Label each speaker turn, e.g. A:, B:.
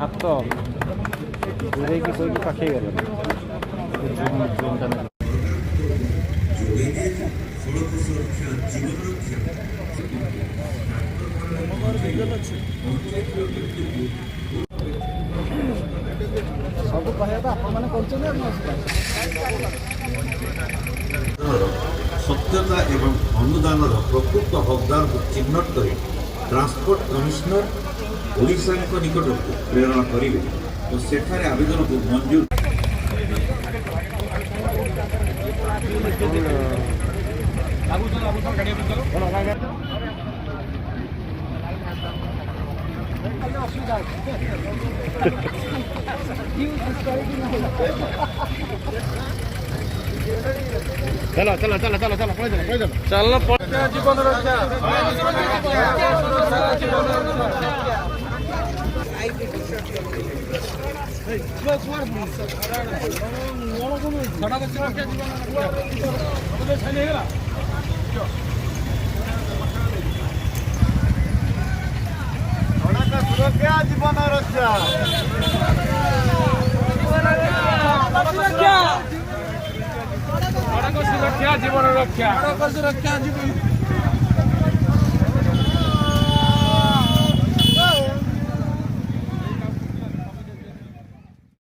A: ହାତ ଦୂରେଇକି କହିକି ପାଖେଇ ଗଲେ ସବୁ କହିବା ଆପଣମାନେ କରୁଛନ୍ତି।
B: ସତ୍ୟତା ଏବଂ ଅନୁଦାନର ପ୍ରକୃତ ହକଦାରକୁ ଚିହ୍ନଟ କରି ଟ୍ରାନ୍ସପୋର୍ଟ କମିଶନର ଓଡ଼ିଶାଙ୍କ ନିକଟକୁ ପ୍ରେରଣ କରିବେ ଓ ସେଠାରେ ଆବେଦନକୁ ମଞ୍ଜୁର
A: चलो चलो चलो चलो चलो चलो जीवन रक्षा
C: सुरक्षा जीवन रक्षा
A: सुरक्षा जीवन रक्षा सुरक्षा जीवन